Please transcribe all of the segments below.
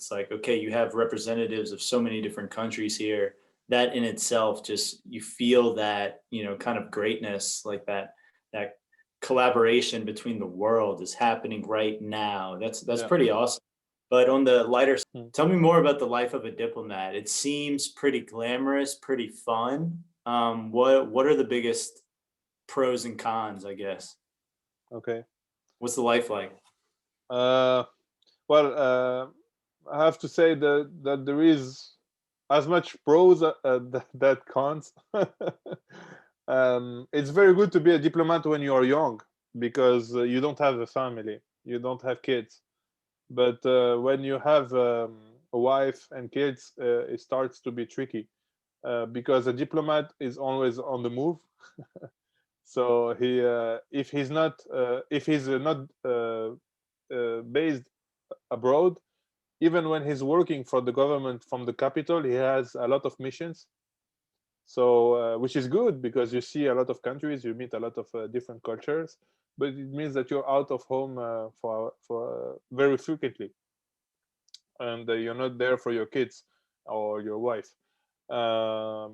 It's like, okay, you have representatives of so many different countries here. That in itself, just you feel that, kind of greatness, like that collaboration between the world is happening right now. That's Yeah. pretty awesome. But on the lighter side, Mm. tell me more about the life of a diplomat. It seems pretty glamorous, pretty fun. What are the biggest pros and cons, I guess? Okay. What's the life like? Uh, well, I have to say that there is as much pros that cons. It's very good to be a diplomat when you are young because you don't have a family, you don't have kids. But when you have a wife and kids, it starts to be tricky because a diplomat is always on the move. So if he's not based abroad, even when he's working for the government from the capital, he has a lot of missions. So which is good because you see a lot of countries, you meet a lot of different cultures, but it means that you're out of home for very frequently, and you're not there for your kids or your wife. um,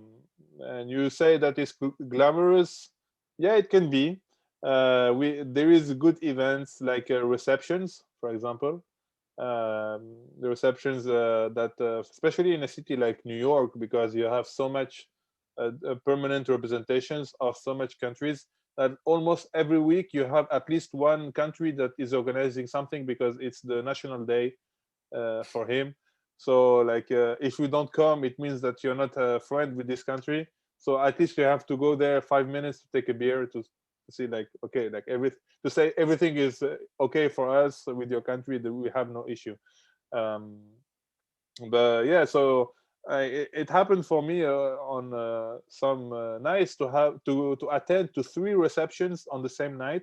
and you say that it's glamorous. Yeah, it can be. We There is good events like receptions, for example. The receptions that especially in a city like New York, because you have so much permanent representations of so much countries, that almost every week you have at least one country that is organizing something because it's the national day for him. So like if you don't come, it means that you're not a friend with this country. So at least you have to go there 5 minutes to take a beer to see like, okay, like to say everything is okay for us with your country, that we have no issue. um, but yeah, so it happened for me on some nights to have to attend to three receptions on the same night,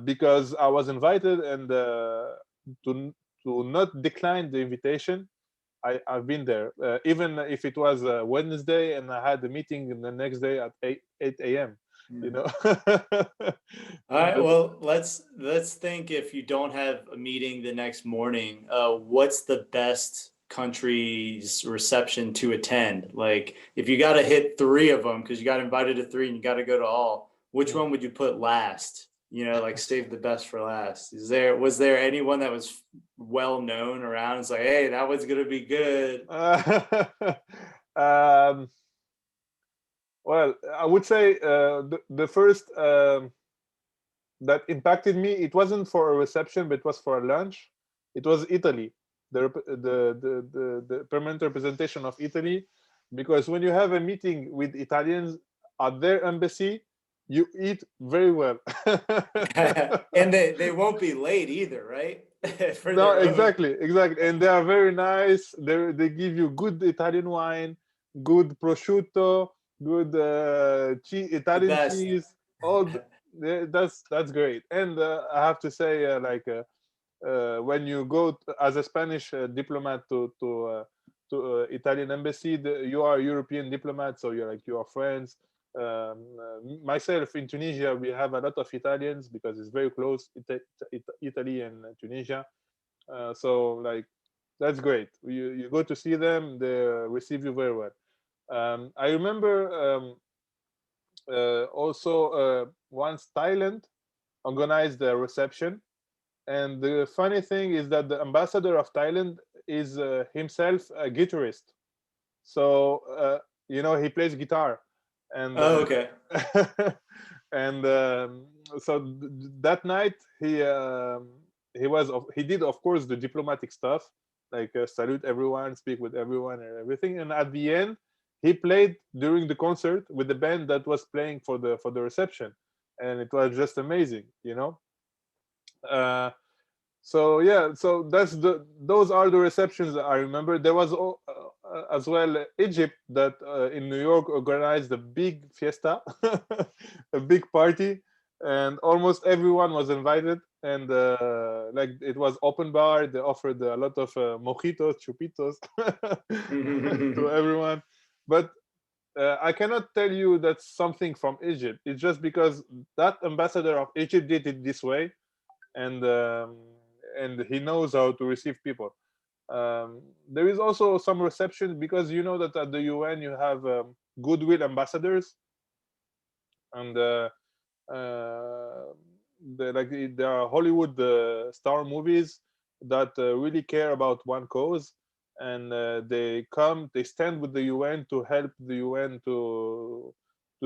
because I was invited, and to to not decline the invitation, I've been there, even if it was Wednesday and I had a meeting the next day at 8 a.m. You Mm. know. All right. But Well, let's think if you don't have a meeting the next morning, what's the best country's reception to attend? Like, if you got to hit three of them because you got invited to three and you got to go to all, which mm. one would you put last? Like save the best for last. Was there anyone that was well known around? It's like, hey, that one's gonna be good. um, well, I would say the first that impacted me, it wasn't for a reception, but it was for a lunch. It was Italy, the permanent representation of Italy, because when you have a meeting with Italians at their embassy, you eat very well. And they won't be late either, right? For No, their own. exactly, and they are very nice. They give you good Italian wine, good prosciutto, good The Italian best. cheese. That's great. And I have to say, when you go as a Spanish diplomat to Italian embassy, you are a European diplomat, so you are friends. Myself in Tunisia, we have a lot of Italians because it's very close, Italy and Tunisia. So like that's great. You go to see them, they receive you very well. I remember also once Thailand organized a reception, and the funny thing is that the ambassador of Thailand is himself a guitarist. So he plays guitar, and Oh, okay. and so that night he did, of course, the diplomatic stuff, like salute everyone, speak with everyone, and everything. And at the end, he played during the concert with the band that was playing for the reception, and it was just amazing, you know. Uh, so yeah, so those are the receptions that I remember. There was as well Egypt, that in New York organized a big fiesta, a big party, and almost everyone was invited. And like it was open bar, they offered a lot of mojitos, chupitos to everyone. But I cannot tell you that's something from Egypt. It's just because that ambassador of Egypt did it this way, and he knows how to receive people. There is also some reception, because you know that at the UN you have goodwill ambassadors, and there are Hollywood star movies that really care about one cause, and they come, they stand with the UN to help the UN to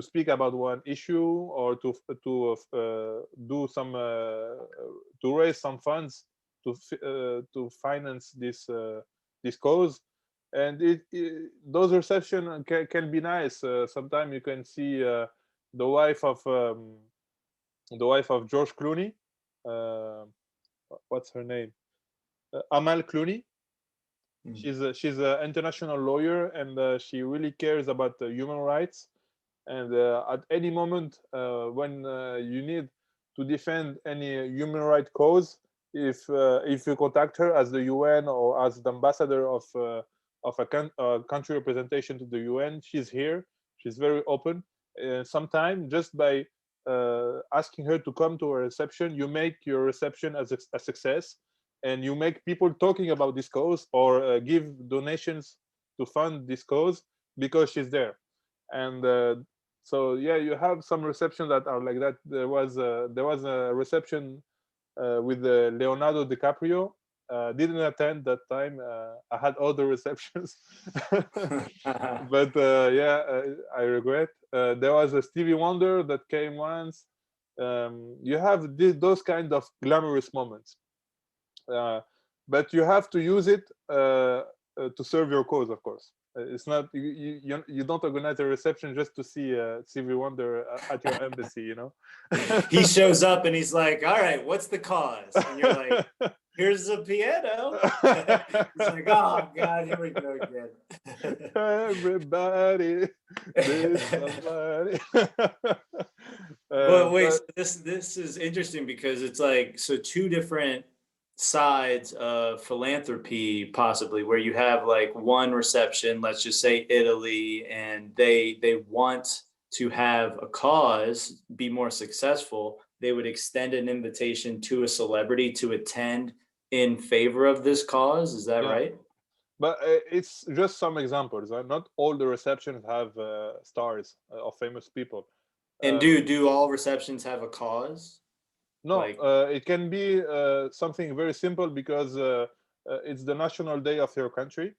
speak about one issue, or do some to raise some funds to finance this cause. And those reception can be nice. Sometimes you can see the wife of George Clooney. Uh, what's her name? Amal Clooney. Mm. She's an international lawyer, and she really cares about human rights. And at any moment when you need to defend any human right cause, if you contact her as the UN or as the ambassador of a country representation to the UN, she's here. She's very open. Sometimes just by asking her to come to a reception, you make your reception as a success, and you make people talking about this cause, or give donations to fund this cause because she's there. And so yeah, you have some receptions that are like that. There was a reception with Leonardo DiCaprio. Didn't attend that time. I had other receptions, but yeah, I regret. There was a Stevie Wonder that came once. You have those kind of glamorous moments, uh, but you have to use it to serve your cause, of course. It's not you don't organize a reception just to see Stevie Wonder at your embassy, you know. He shows up and he's like, all right, what's the cause? And you're like, here's a piano. It's like, oh God, here we go again. Everybody, there's somebody. Well, wait, But so this is interesting because it's like, so two different sides of philanthropy, possibly, where you have like one reception, let's just say Italy, and they want to have a cause be more successful. They would extend an invitation to a celebrity to attend in favor of this cause. Is that yeah, right? but it's just some examples. Not all the receptions have stars or famous people. And Um, do all receptions have a cause? No, Like, it can be something very simple, because it's the national day of your country,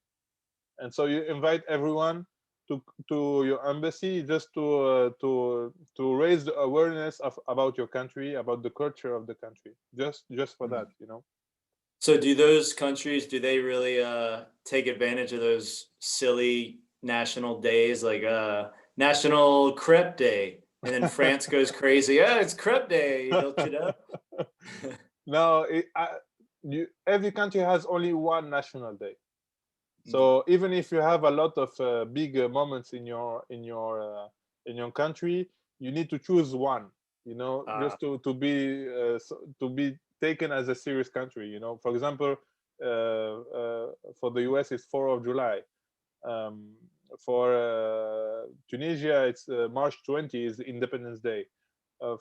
and so you invite everyone to your embassy, just to raise the awareness of about your country, about the culture of the country, just for that, you know. so do those countries, do they really take advantage of those silly national days like National Crepe Day? And then France goes crazy. Yeah, it's Crepe Day, don't you know? No, every country has only one national day. Mm. So even if you have a lot of big moments in your country, you need to choose one. You know, Uh, just to be taken as a serious country. You know, for example, for the US, it's 4th of July. Um, for Tunisia, it's March 20 is Independence Day.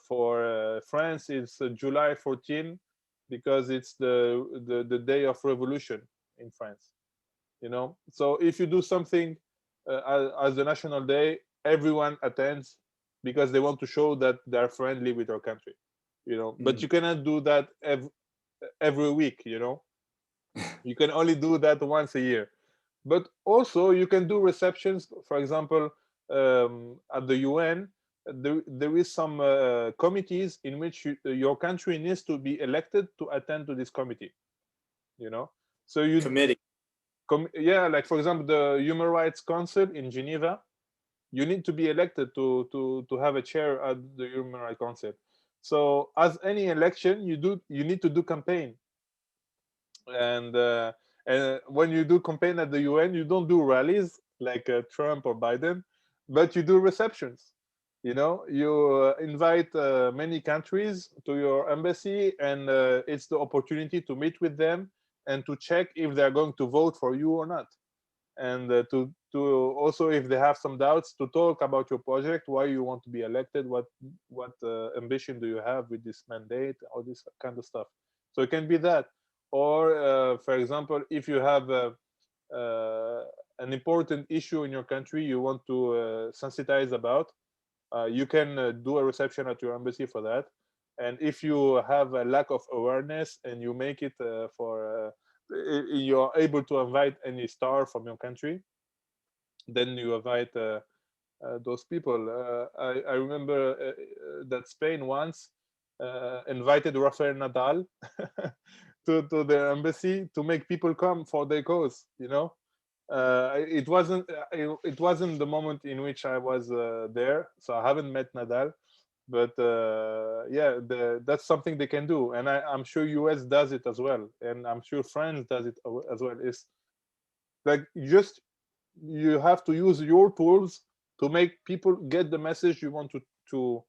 For France, it's July 14, because it's the day of revolution in France, you know. So if you do something as the national day, everyone attends, because they want to show that they're friendly with our country, you know. But mm. you cannot do that every week, you know. You can only do that once a year. But also you can do receptions, for example, at the UN. There is some committees in which your country needs to be elected to attend to this committee, you know. So Committee. yeah, like for example, the Human Rights Council in Geneva, you need to be elected to have a chair at the Human Rights Council. So as any election, you need to do campaign, and when you do campaign at the UN, you don't do rallies like Trump or Biden, but you do receptions. You know, you invite many countries to your embassy, and it's the opportunity to meet with them and to check if they're going to vote for you or not, and to also, if they have some doubts, to talk about your project, why you want to be elected, what ambition do you have with this mandate, all this kind of stuff. So it can be that, or for example, if you have an important issue in your country you want to sensitize about, you can do a reception at your embassy for that. And if you have a lack of awareness and you make it you're able to invite any star from your country, then you invite those people. I remember that Spain once invited Rafael Nadal to their embassy to make people come for their cause. It wasn't the moment in which I was there, so I haven't met Nadal. But yeah, that's something they can do, and I'm sure US does it as well, and I'm sure France does it as well. It's like you have to use your tools to make people get the message you want to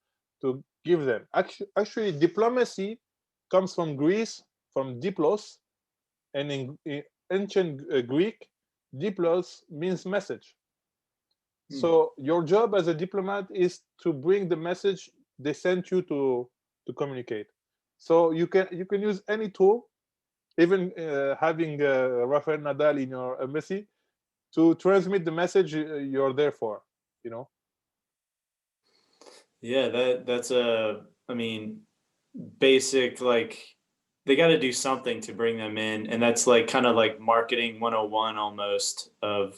give them. Actually, diplomacy comes from Greece, from diplos, and in ancient Greek, diplos means message. Hmm. So your job as a diplomat is to bring the message they sent you to communicate. So you can use any tool, even having Rafael Nadal in your embassy, to transmit the message you're there for. You know. Yeah, that's a, I mean, basic, like they got to do something to bring them in, and that's like kind of like marketing 101 almost, of,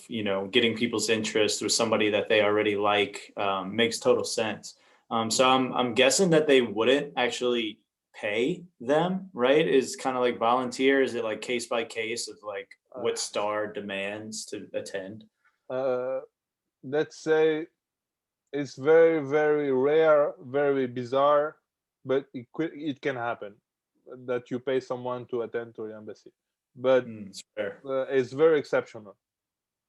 getting people's interest with somebody that they already like. Makes total sense. So I'm guessing that they wouldn't actually pay them, right? Is kind of like volunteer. Is it like case by case of like Uh, what star demands to attend? uh, let's say it's very very rare, very bizarre, but it can happen that you pay someone to attend to your embassy, but It's fair. it's very exceptional.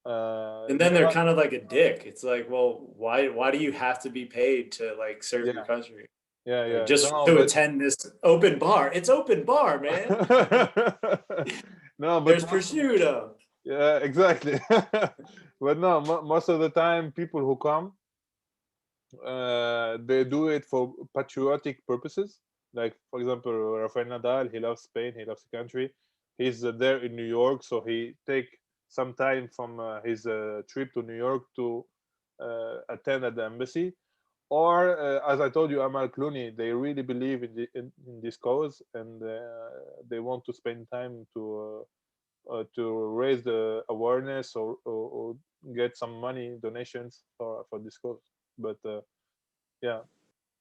And You then they're know, kind of like a dick. It's like, well, why do you have to be paid to like serve your yeah, country? yeah, Like yeah. just No, to but attend this open bar. It's open bar, man. no, but There's prosciutto. yeah, exactly. But no, most of the time, people who come, they do it for patriotic purposes. Like, for example, Rafael Nadal, he loves Spain, he loves the country. He's there in New York, so he take some time from his trip to New York to attend at the embassy. Or, as I told you, Amal Clooney, they really believe in this cause, and they want to spend time to raise the awareness, or get some money donations for this cause. But yeah,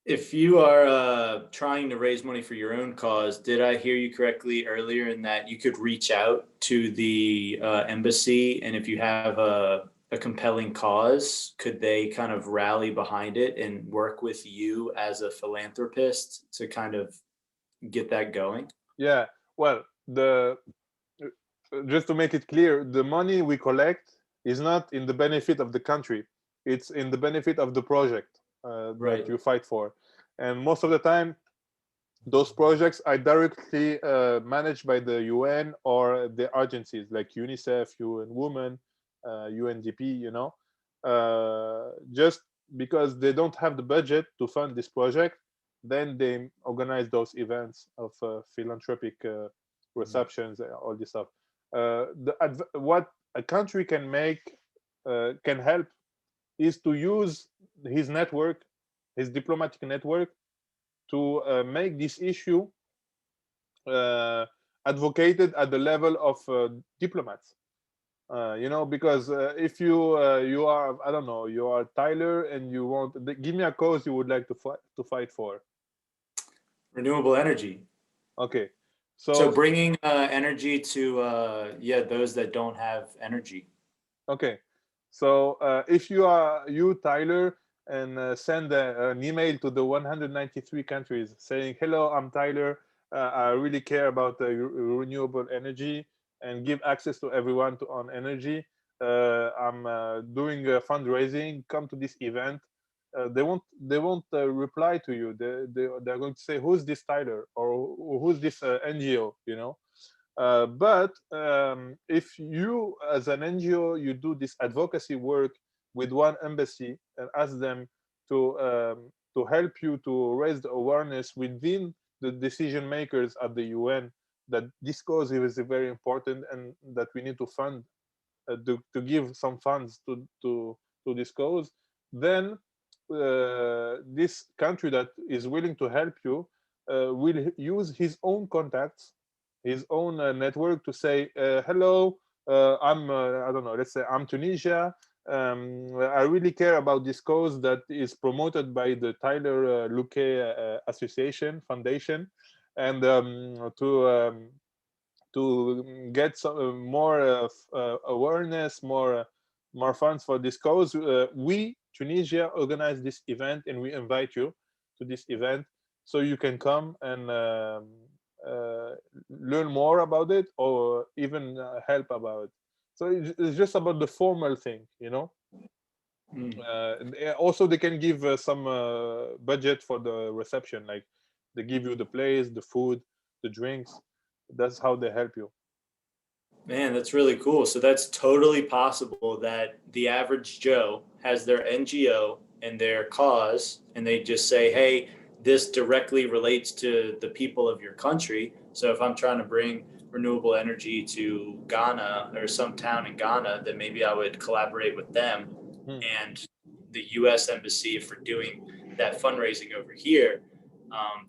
If you are trying to raise money for your own cause, did I hear you correctly earlier in that you could reach out to the embassy, and if you have a compelling cause, could they kind of rally behind it and work with you as a philanthropist to kind of get that going? yeah. Well, the just to make it clear, the money we collect is not in the benefit of the country; it's in the benefit of the project that Right. you fight for. And most of the time, those projects are directly managed by the UN or the agencies like UNICEF, UN Women, UNDP. Just because they don't have the budget to fund this project, then they organize those events of philanthropic receptions, all this stuff. What a country can make, can help, is to use his network, his diplomatic network, to make this issue uh, advocated at the level of diplomats. Because if you are, I don't know, you are Tyler and you want, give me a cause you would like to fight for. Renewable energy. Okay, So so bringing energy to yeah, those that don't have energy. okay, so if you Tyler, and send an email to the 193 countries saying, "Hello, I'm Tyler. I really care about renewable energy and give access to everyone to on energy. I'm doing fundraising. Come to this event." They won't reply to you. They're going to say, "Who's this Tyler?" or "Who's this NGO?" But if you, as an NGO, you do this advocacy work with one embassy and ask them to help you to raise the awareness within the decision makers at the UN, that this cause is very important and that we need to fund, to give some funds to this cause, then this country that is willing to help you will use his own contacts, his own network to say, hello, I'm I don't know, let's say I'm Tunisia. I really care about this cause that is promoted by the Tyler Luque Association Foundation, and to get some more awareness, more funds for this cause. We, Tunisia, organize this event, and we invite you to this event so you can come and learn more about it, or even help about it. So it's just about the formal thing, you know. Mm. Also, they can give some budget for the reception, like they give you the place, the food, the drinks. That's how they help you. Man, that's really cool. So that's totally possible that the average Joe has their NGO and their cause, and they just say, hey, this directly relates to the people of your country. So if I'm trying to bring renewable energy to Ghana or some town in Ghana, then maybe I would collaborate with them Hmm. and the US Embassy for doing that fundraising over here.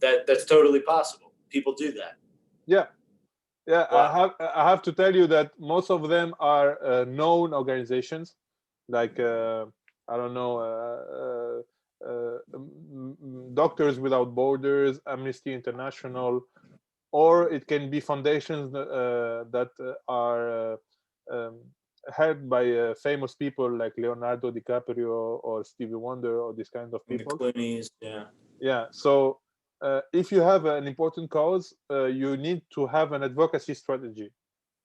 That's totally possible. People do that. Yeah, yeah. Wow. I have to tell you that most of them are known organizations, like I don't know, Doctors Without Borders, Amnesty International, or it can be foundations that are held by famous people like Leonardo DiCaprio or Stevie Wonder or this kind of And the people. Clooney's, yeah. Yeah. So if you have an important cause, you need to have an advocacy strategy.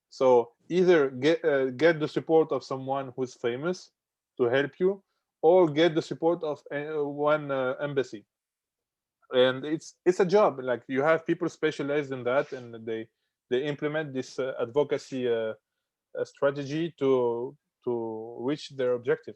So either get the support of someone who's famous to help you, or get the support of one embassy. And it's a job. Like, you have people specialized in that, and they implement this advocacy strategy to reach their objective.